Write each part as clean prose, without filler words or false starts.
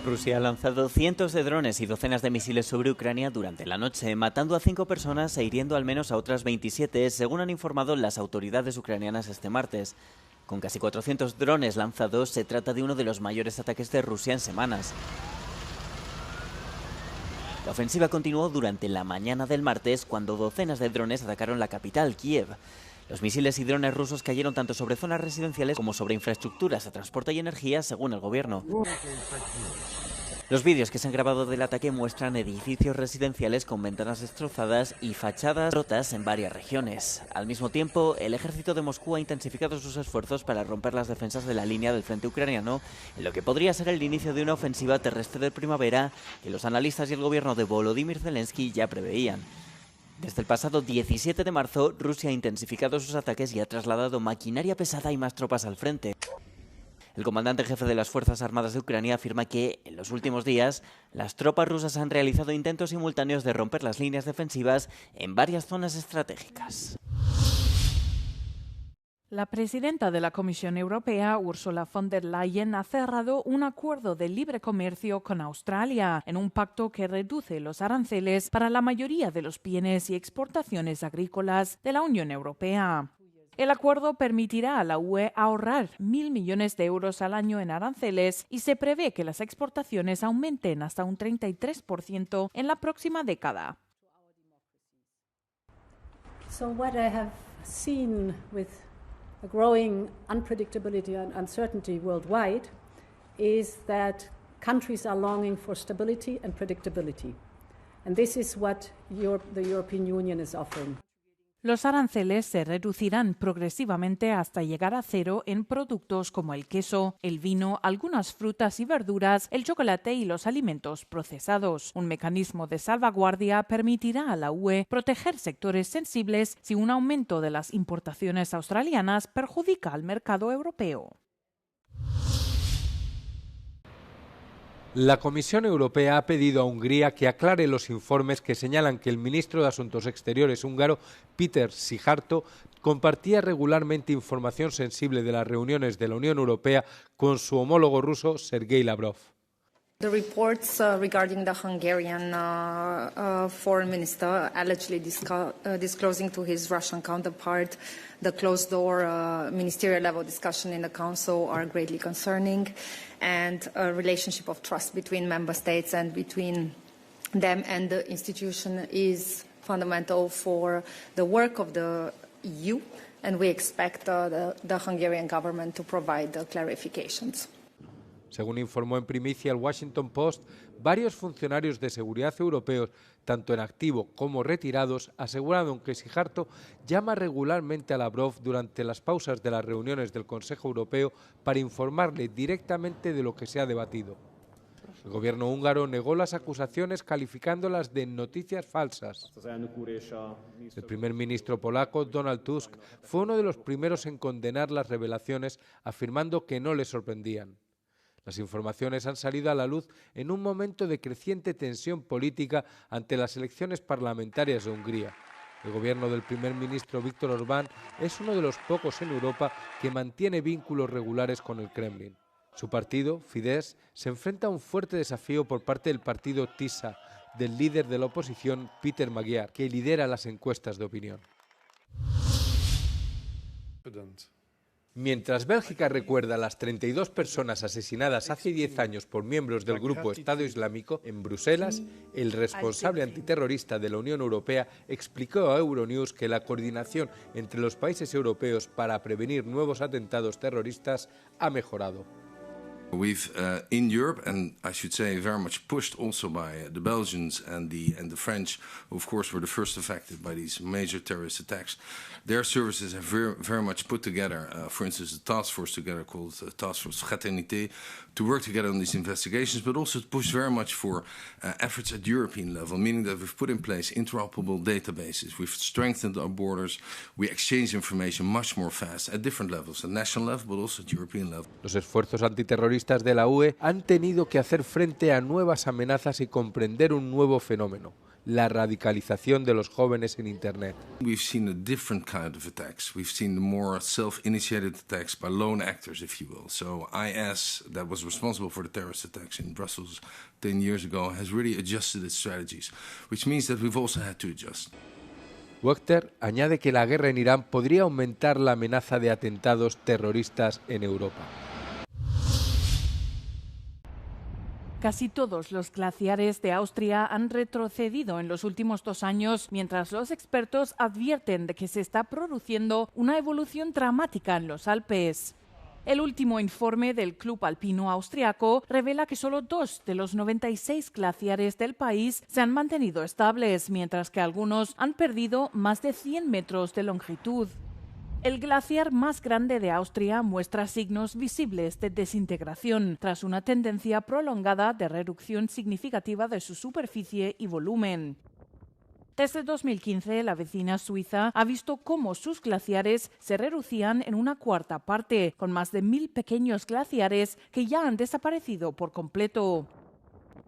Rusia ha lanzado cientos de drones y docenas de misiles sobre Ucrania durante la noche, matando a 5 personas e hiriendo al menos a otras 27, según han informado las autoridades ucranianas este martes. Con casi 400 drones lanzados, se trata de uno de los mayores ataques de Rusia en semanas. La ofensiva continuó durante la mañana del martes, cuando docenas de drones atacaron la capital, Kiev. Los misiles y drones rusos cayeron tanto sobre zonas residenciales como sobre infraestructuras de transporte y energía, según el gobierno. Los vídeos que se han grabado del ataque muestran edificios residenciales con ventanas destrozadas y fachadas rotas en varias regiones. Al mismo tiempo, el ejército de Moscú ha intensificado sus esfuerzos para romper las defensas de la línea del frente ucraniano, en lo que podría ser el inicio de una ofensiva terrestre de primavera que los analistas y el gobierno de Volodymyr Zelensky ya preveían. Desde el pasado 17 de marzo, Rusia ha intensificado sus ataques y ha trasladado maquinaria pesada y más tropas al frente. El comandante jefe de las Fuerzas Armadas de Ucrania afirma que, en los últimos días, las tropas rusas han realizado intentos simultáneos de romper las líneas defensivas en varias zonas estratégicas. La presidenta de la Comisión Europea, Ursula von der Leyen, ha cerrado un acuerdo de libre comercio con Australia en un pacto que reduce los aranceles para la mayoría de los bienes y exportaciones agrícolas de la Unión Europea. El acuerdo permitirá a la UE ahorrar 1.000 millones de euros al año en aranceles y se prevé que las exportaciones aumenten hasta un 33% en la próxima década. So what I have seen with a growing unpredictability and uncertainty worldwide is that countries are longing for stability and predictability. And this is what the European Union is offering. Los aranceles se reducirán progresivamente hasta llegar a cero en productos como el queso, el vino, algunas frutas y verduras, el chocolate y los alimentos procesados. Un mecanismo de salvaguardia permitirá a la UE proteger sectores sensibles si un aumento de las importaciones australianas perjudica al mercado europeo. La Comisión Europea ha pedido a Hungría que aclare los informes que señalan que el ministro de Asuntos Exteriores húngaro, Péter Szijjártó, compartía regularmente información sensible de las reuniones de la Unión Europea con su homólogo ruso, Sergei Lavrov. The reports regarding the Hungarian foreign minister allegedly disclosing to his Russian counterpart the closed-door ministerial level discussion in the Council are greatly concerning, and a relationship of trust between member states and between them and the institution is fundamental for the work of the EU, and we expect the Hungarian government to provide clarifications. Según informó en primicia el Washington Post, varios funcionarios de seguridad europeos, tanto en activo como retirados, aseguraron que Szijjártó llama regularmente a Lavrov durante las pausas de las reuniones del Consejo Europeo para informarle directamente de lo que se ha debatido. El gobierno húngaro negó las acusaciones calificándolas de noticias falsas. El primer ministro polaco, Donald Tusk, fue uno de los primeros en condenar las revelaciones, afirmando que no le sorprendían. Las informaciones han salido a la luz en un momento de creciente tensión política ante las elecciones parlamentarias de Hungría. El gobierno del primer ministro Viktor Orbán es uno de los pocos en Europa que mantiene vínculos regulares con el Kremlin. Su partido, Fidesz, se enfrenta a un fuerte desafío por parte del partido TISA, del líder de la oposición, Péter Magyar, que lidera las encuestas de opinión. Mientras Bélgica recuerda a las 32 personas asesinadas hace 10 años por miembros del grupo Estado Islámico, en Bruselas, el responsable antiterrorista de la Unión Europea explicó a Euronews que la coordinación entre los países europeos para prevenir nuevos atentados terroristas ha mejorado. We've in Europe, and I should say very much pushed also by the Belgians and the French, who of course were the first affected by these major terrorist attacks. Their services have very much put together, for instance, a task force together called Task Force Fraternité, to work together on these investigations, but also to push very much for efforts at European level, meaning that we've put in place interoperable databases, we've strengthened our borders, we exchange information much more fast at different levels, at national level, but also at European level. Los esfuerzos antiterroristas de la UE han tenido que hacer frente a nuevas amenazas y comprender un nuevo fenómeno, la radicalización de los jóvenes en Internet. We've seen a different kind of attacks. We've seen more self-initiated attacks by lone actors, if you will. So IS, that was responsible for the terrorist attacks in Brussels 10 years ago, has really adjusted its strategies, which means that we've also had to adjust. Wachter añade que la guerra en Irán podría aumentar la amenaza de atentados terroristas en Europa. Casi todos los glaciares de Austria han retrocedido en los últimos 2 años, mientras los expertos advierten de que se está produciendo una evolución dramática en los Alpes. El último informe del Club Alpino Austriaco revela que solo 2 de los 96 glaciares del país se han mantenido estables, mientras que algunos han perdido más de 100 metros de longitud. El glaciar más grande de Austria muestra signos visibles de desintegración, tras una tendencia prolongada de reducción significativa de su superficie y volumen. Desde 2015, la vecina Suiza ha visto cómo sus glaciares se reducían en una cuarta parte, con más de 1.000 pequeños glaciares que ya han desaparecido por completo.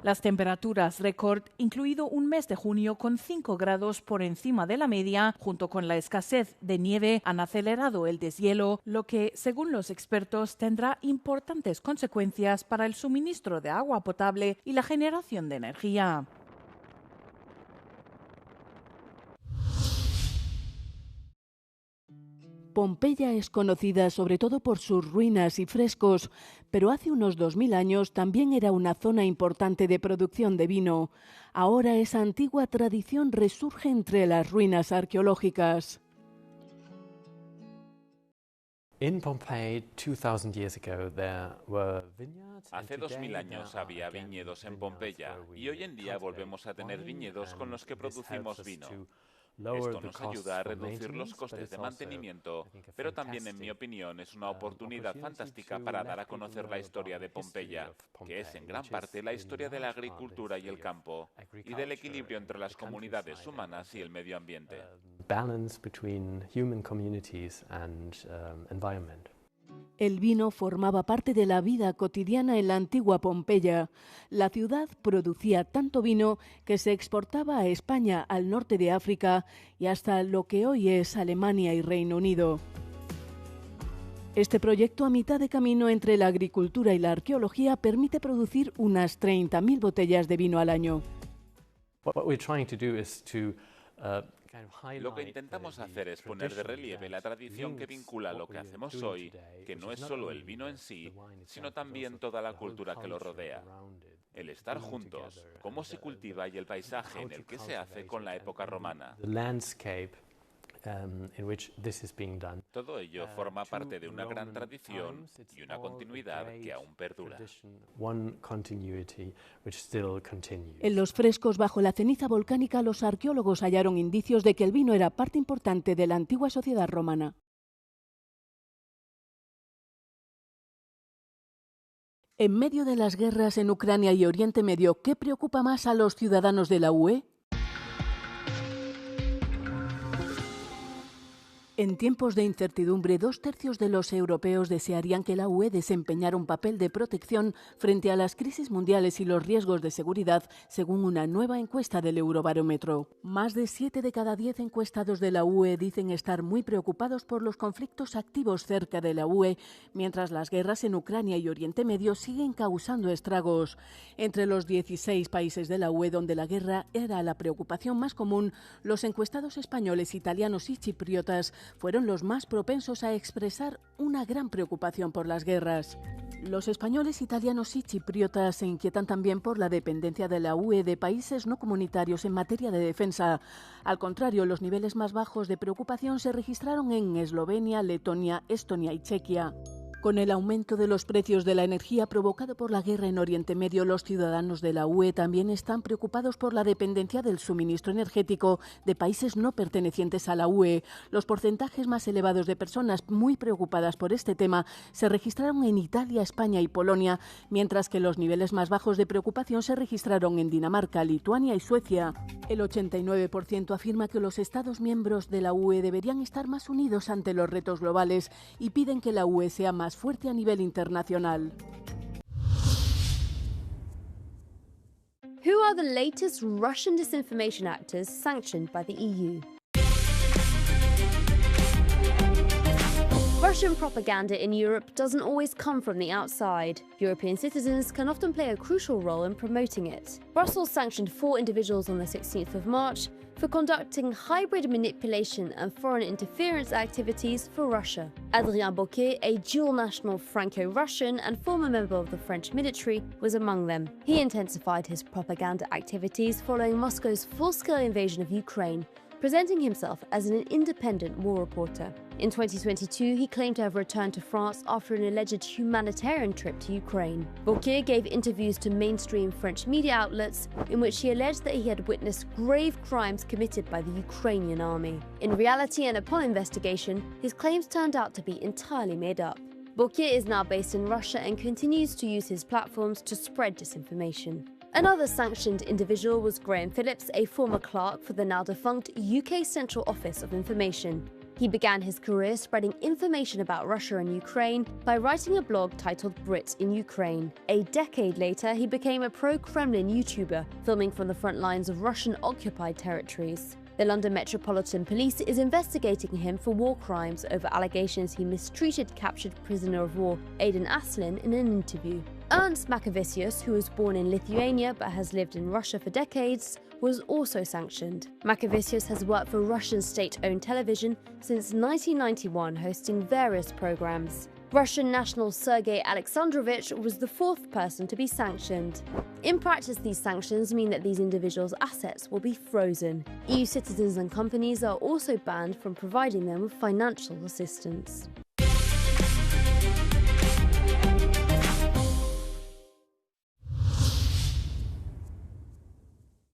Las temperaturas récord, incluido un mes de junio con 5 grados por encima de la media, junto con la escasez de nieve, han acelerado el deshielo, lo que, según los expertos, tendrá importantes consecuencias para el suministro de agua potable y la generación de energía. Pompeya es conocida sobre todo por sus ruinas y frescos, pero hace unos 2000 años también era una zona importante de producción de vino. Ahora esa antigua tradición resurge entre las ruinas arqueológicas. Hace 2000 años había viñedos en Pompeya y hoy en día volvemos a tener viñedos con los que producimos vino. Esto nos ayuda a reducir los costes de mantenimiento, pero también, en mi opinión, es una oportunidad fantástica para dar a conocer la historia de Pompeya, que es en gran parte la historia de la agricultura y el campo, y del equilibrio entre las comunidades humanas y el medio ambiente. El vino formaba parte de la vida cotidiana en la antigua Pompeya. La ciudad producía tanto vino que se exportaba a España, al norte de África y hasta lo que hoy es Alemania y Reino Unido. Este proyecto, a mitad de camino entre la agricultura y la arqueología, permite producir unas 30.000 botellas de vino al año. Lo que intentamos hacer es poner de relieve la tradición que vincula lo que hacemos hoy, que no es solo el vino en sí, sino también toda la cultura que lo rodea. El estar juntos, cómo se cultiva y el paisaje en el que se hace con la época romana. Todo ello forma parte de una gran tradición y una continuidad que aún perdura. En los frescos bajo la ceniza volcánica, los arqueólogos hallaron indicios de que el vino era parte importante de la antigua sociedad romana. En medio de las guerras en Ucrania y Oriente Medio, ¿qué preocupa más a los ciudadanos de la UE? En tiempos de incertidumbre, 2/3 de los europeos desearían que la UE desempeñara un papel de protección frente a las crisis mundiales y los riesgos de seguridad, según una nueva encuesta del Eurobarómetro. Más de 7 de cada 10 encuestados de la UE dicen estar muy preocupados por los conflictos activos cerca de la UE, mientras las guerras en Ucrania y Oriente Medio siguen causando estragos. Entre los 16 países de la UE donde la guerra era la preocupación más común, los encuestados españoles, italianos y chipriotas fueron los más propensos a expresar una gran preocupación por las guerras. Los españoles, italianos y chipriotas se inquietan también por la dependencia de la UE de países no comunitarios en materia de defensa. Al contrario, los niveles más bajos de preocupación se registraron en Eslovenia, Letonia, Estonia y Chequia. Con el aumento de los precios de la energía provocado por la guerra en Oriente Medio, los ciudadanos de la UE también están preocupados por la dependencia del suministro energético de países no pertenecientes a la UE. Los porcentajes más elevados de personas muy preocupadas por este tema se registraron en Italia, España y Polonia, mientras que los niveles más bajos de preocupación se registraron en Dinamarca, Lituania y Suecia. El 89% afirma que los Estados miembros de la UE deberían estar más unidos ante los retos globales y piden que la UE sea más fuerte a nivel internacional. Who are the latest Russian disinformation actors sanctioned by the EU. Russian propaganda in Europe doesn't always come from the outside. European citizens can often play a crucial role in promoting it. Brussels sanctioned 4 individuals on the 16th of March for conducting hybrid manipulation and foreign interference activities for Russia. Adrien Bocquet, a dual national Franco-Russian and former member of the French military, was among them. He intensified his propaganda activities following Moscow's full-scale invasion of Ukraine, presenting himself as an independent war reporter. In 2022, he claimed to have returned to France after an alleged humanitarian trip to Ukraine. Bocquet gave interviews to mainstream French media outlets in which he alleged that he had witnessed grave crimes committed by the Ukrainian army. In reality and upon investigation, his claims turned out to be entirely made up. Bocquet is now based in Russia and continues to use his platforms to spread disinformation. Another sanctioned individual was Graham Phillips, a former clerk for the now-defunct UK Central Office of Information. He began his career spreading information about Russia and Ukraine by writing a blog titled Brit in Ukraine. A decade later, he became a pro-Kremlin YouTuber, filming from the front lines of Russian-occupied territories. The London Metropolitan Police is investigating him for war crimes over allegations he mistreated captured prisoner of war Aidan Aslin in an interview. Ernst Macavicius, who was born in Lithuania but has lived in Russia for decades, was also sanctioned. Macavicius has worked for Russian state-owned television since 1991, hosting various programs. Russian national Sergei Alexandrovich was the 4th person to be sanctioned. In practice, these sanctions mean that these individuals' assets will be frozen. EU citizens and companies are also banned from providing them with financial assistance.